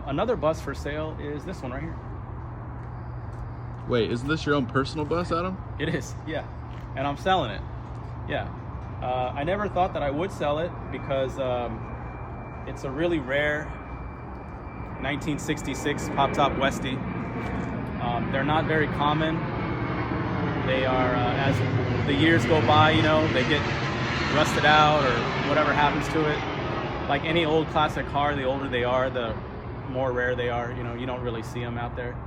Another bus for sale is this one right here. Wait, isn't this your own personal bus, Adam? It is, yeah. And I'm selling it. Yeah. I never thought that I would sell it because it's a really rare 1966 Poptop Westie. They're not very common. They are, as the years go by, you know, they get rusted out or whatever happens to it. Like any old classic car, the older they are, the more rare they are. You know, you don't really see them out there.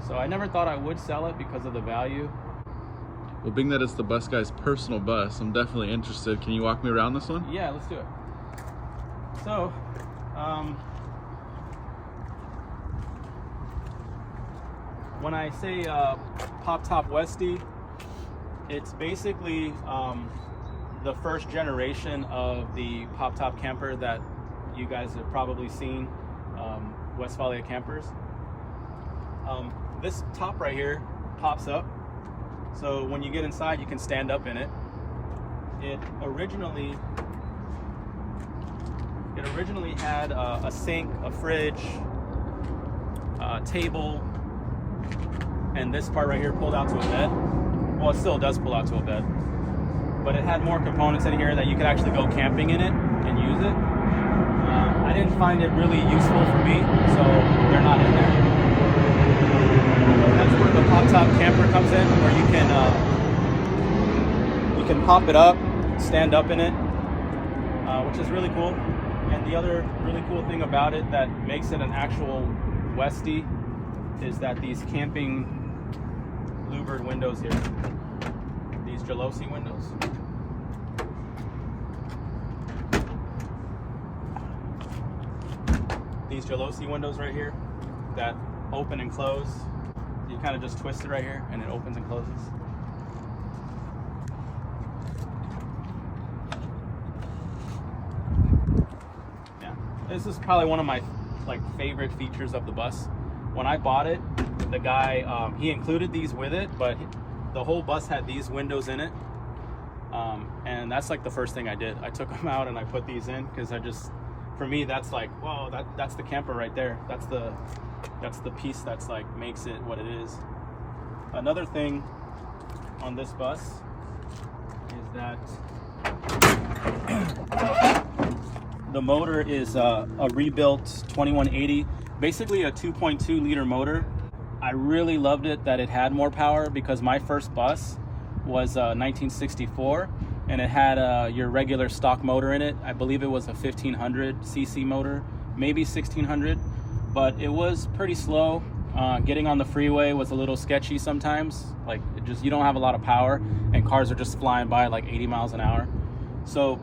So I never thought I would sell it because of the value. Well, being that it's the bus guy's personal bus, I'm definitely interested. Can you walk me around this one? Yeah, let's do it. So, when I say Poptop Westie, it's basically the first generation of the Poptop camper that you guys have probably seen, Westfalia campers. This top right here pops up, so when you get inside you can stand up in it. It originally had a sink, a fridge, a table, and this part right here pulled out to a bed. Well, it still does pull out to a bed, but it had more components in here that you could actually go camping in it and use it. I didn't find it really useful for me, so they're not in there. That's where the Poptop camper comes in, where you can pop it up, stand up in it, which is really cool. And the other really cool thing about it that makes it an actual Westie is that these camping louvered windows here, these Gelosi windows. These Gelosi windows right here that open and close. You kind of just twist it right here and it opens and closes. Yeah, this is probably one of my favorite features of the bus. When I bought it, the guy, he included these with it, but the whole bus had these windows in it. And that's like the first thing I did. I took them out and I put these in because for me, that's like, whoa, that's the camper right there. That's the piece that's like makes it what it is. Another thing on this bus is that the motor is a rebuilt 2180, basically a 2.2 liter motor. I really loved it that it had more power because my first bus was 1964 and it had your regular stock motor in it. I believe it was a 1500 cc motor, maybe 1600, but it was pretty slow. Getting on the freeway was a little sketchy sometimes. Like you don't have a lot of power and cars are just flying by like 80 miles an hour. So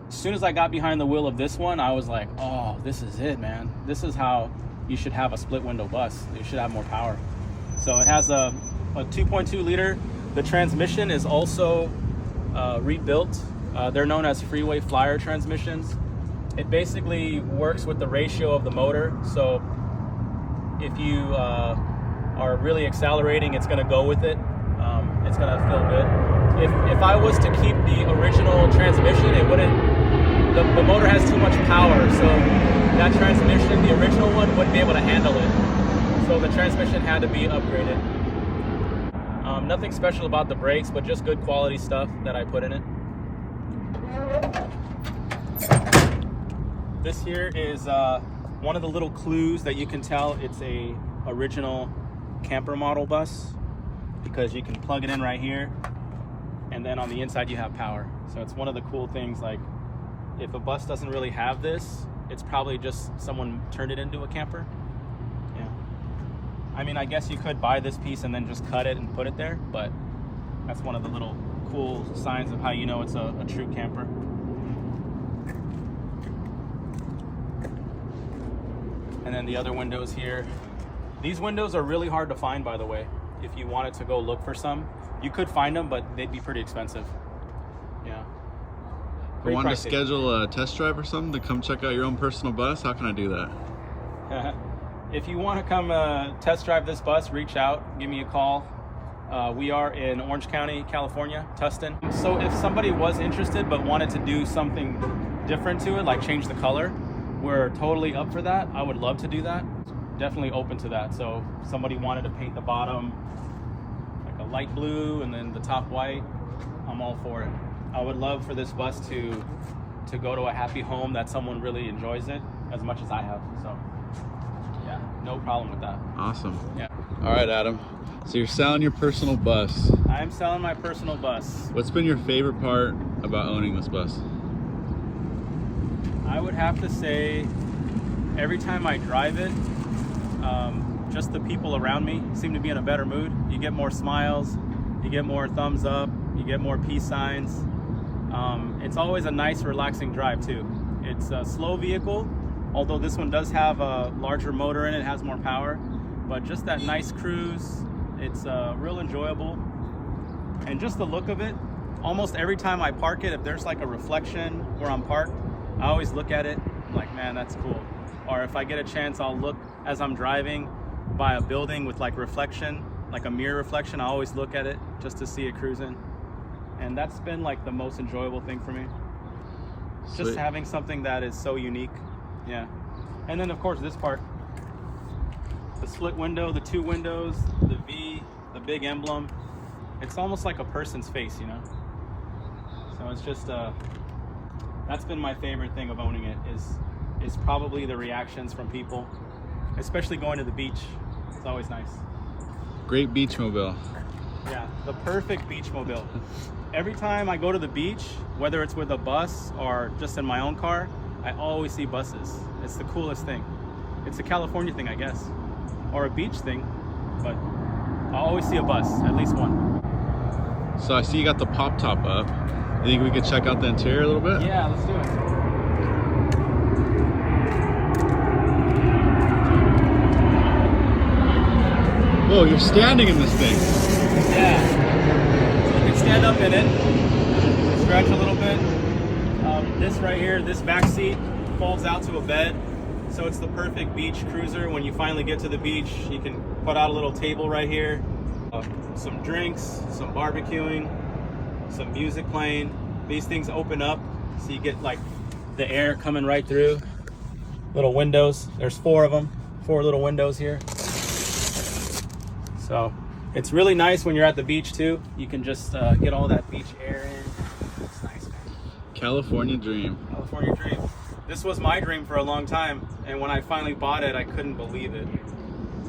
as soon as I got behind the wheel of this one, I was like, oh, this is it, man. This is how you should have a split window bus. You should have more power. So it has a 2.2 liter. The transmission is also rebuilt. They're known as freeway flyer transmissions. It basically works with the ratio of the motor. So if you are really accelerating, it's going to go with it. It's going to feel good. If I was to keep the original transmission, it wouldn't. The motor has too much power, so that transmission, the original one, wouldn't be able to handle it. So the transmission had to be upgraded. Nothing special about the brakes, but just good quality stuff that I put in it. This here is one of the little clues that you can tell it's a original camper model bus, because you can plug it in right here, and then on the inside you have power. So it's one of the cool things. Like if a bus doesn't really have this, it's probably just someone turned it into a camper. Yeah. I mean, I guess you could buy this piece and then just cut it and put it there, but that's one of the little cool signs of how you know it's a true camper. And then the other windows here. These windows are really hard to find, by the way. If you wanted to go look for some, you could find them, but they'd be pretty expensive. Yeah. I wanted to schedule a test drive or something to come check out your own personal bus. How can I do that? If you want to come test drive this bus, reach out, give me a call. We are in Orange County, California, Tustin. So if somebody was interested but wanted to do something different to it, like change the color, we're totally up for that. I would love to do that. Definitely open to that. So if somebody wanted to paint the bottom like a light blue and then the top white, I'm all for it. I would love for this bus to go to a happy home that someone really enjoys it as much as I have. So yeah, no problem with that. Awesome. Yeah. All right, Adam. So you're selling your personal bus. I'm selling my personal bus. What's been your favorite part about owning this bus? I would have to say every time I drive it, just the people around me seem to be in a better mood. You get more smiles, you get more thumbs up, you get more peace signs. It's always a nice, relaxing drive too. It's a slow vehicle, although this one does have a larger motor in it, has more power, but just that nice cruise, it's real enjoyable. And just the look of it, almost every time I park it, if there's like a reflection where I'm parked, I always look at it like, man, that's cool. Or if I get a chance, I'll look as I'm driving by a building with like reflection, like a mirror reflection. I always look at it just to see it cruising. And that's been like the most enjoyable thing for me. Sweet. Just having something that is so unique. Yeah. And then of course this part, the split window, the 2 windows, the V, the big emblem. It's almost like a person's face, you know? So it's just, that's been my favorite thing of owning it is probably the reactions from people, especially going to the beach. It's always nice. Great beach mobile. Yeah, the perfect beach mobile. Every time I go to the beach, whether it's with a bus or just in my own car, I always see buses. It's the coolest thing. It's a California thing, I guess, or a beach thing, but I always see a bus, at least one. So I see you got the Poptop up. You think we could check out the interior a little bit? Yeah, let's do it. Whoa, you're standing in this thing. Yeah, you can stand up in it, stretch a little bit. This right here, this back seat folds out to a bed, so it's the perfect beach cruiser. When you finally get to the beach, you can put out a little table right here, some drinks, some barbecuing, some music playing. These things open up, so you get like the air coming right through. Little windows, there's 4 of them, 4 little windows here. So it's really nice when you're at the beach too. You can just get all that beach air in. It's nice, man. California dream. California dream. This was my dream for a long time, and when I finally bought it, I couldn't believe it.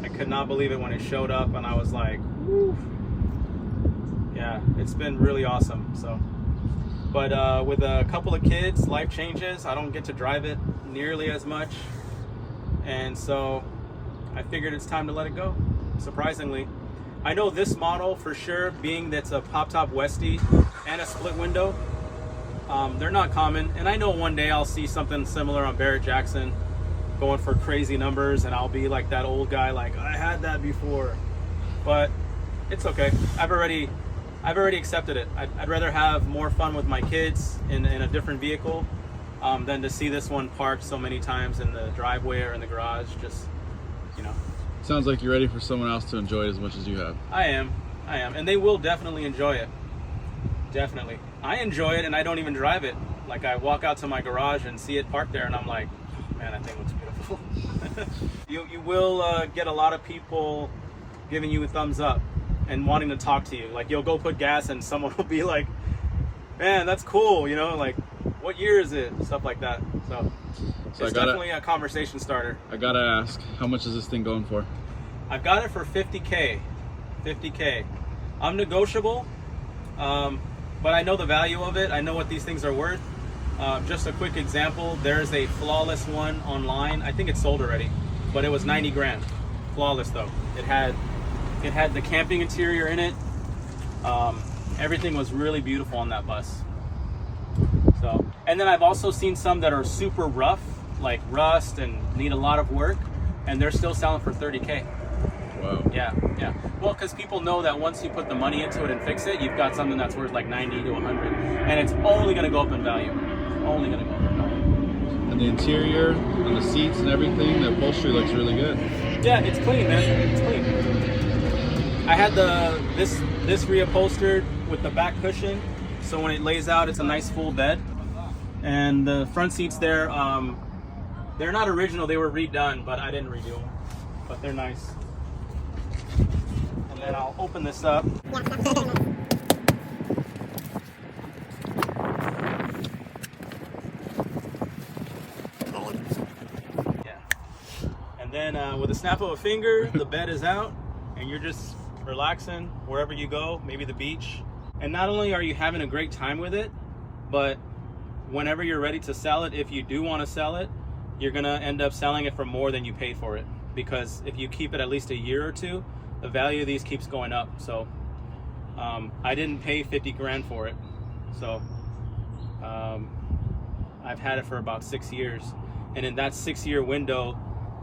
I could not believe it when it showed up, and I was like, woo. Yeah, it's been really awesome. So, but with a couple of kids, life changes. I don't get to drive it nearly as much, and so I figured it's time to let it go. Surprisingly, I know this model for sure, being that's a Poptop Westie and a split window, they're not common, and I know one day I'll see something similar on Barrett Jackson going for crazy numbers, and I'll be like that old guy, like I had that before. But it's okay. I've already accepted it. I'd rather have more fun with my kids in a different vehicle than to see this one parked so many times in the driveway or in the garage. Just, you know. Sounds like you're ready for someone else to enjoy it as much as you have. I am, and they will definitely enjoy it. Definitely. I enjoy it, and I don't even drive it. Like, I walk out to my garage and see it parked there, and I'm like, oh, man, that thing looks beautiful. You will get a lot of people giving you a thumbs up and wanting to talk to you. Like, you'll go put gas, and someone will be like, man, that's cool, you know, like, what year is it? Stuff like that. So it's definitely a conversation starter. I gotta ask, how much is this thing going for? I've got it for $50K. I'm negotiable, but I know the value of it. I know what these things are worth. Just a quick example, there's a flawless one online. I think it's sold already, but it was 90 grand. Flawless though. It had the camping interior in it. Everything was really beautiful on that bus. So, and then I've also seen some that are super rough, like rust and need a lot of work, and they're still selling for $30K. Wow. Yeah. Well, because people know that once you put the money into it and fix it, you've got something that's worth like 90 to 100, and it's only going to go up in value. Only going to go up in value. And the interior, and the seats and everything, the upholstery looks really good. Yeah, it's clean, man. It's clean. I had this reupholstered with the back cushion, so when it lays out, it's a nice full bed. And the front seats there, They're not original, they were redone, but I didn't redo them. But they're nice. And then I'll open this up. Yeah. And then with a snap of a finger, the bed is out, and you're just relaxing wherever you go, maybe the beach. And not only are you having a great time with it, but whenever you're ready to sell it, if you do want to sell it, you're gonna end up selling it for more than you paid for it. Because if you keep it at least a year or two, the value of these keeps going up. So I didn't pay 50 grand for it. So I've had it for about 6 years. And in that 6-year window,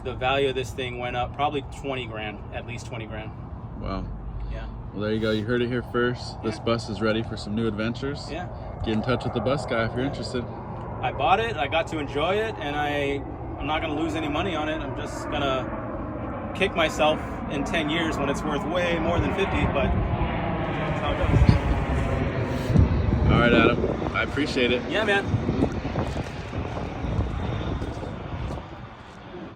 the value of this thing went up probably 20 grand, at least 20 grand. Wow. Yeah. Well, there you go. You heard it here first. This bus is ready for some new adventures. Yeah. Get in touch with the bus guy if you're interested. I bought it, I got to enjoy it, and I'm not gonna lose any money on it. I'm just gonna kick myself in 10 years when it's worth way more than 50, but that's how it goes. All right, Adam. I appreciate it. Yeah, man.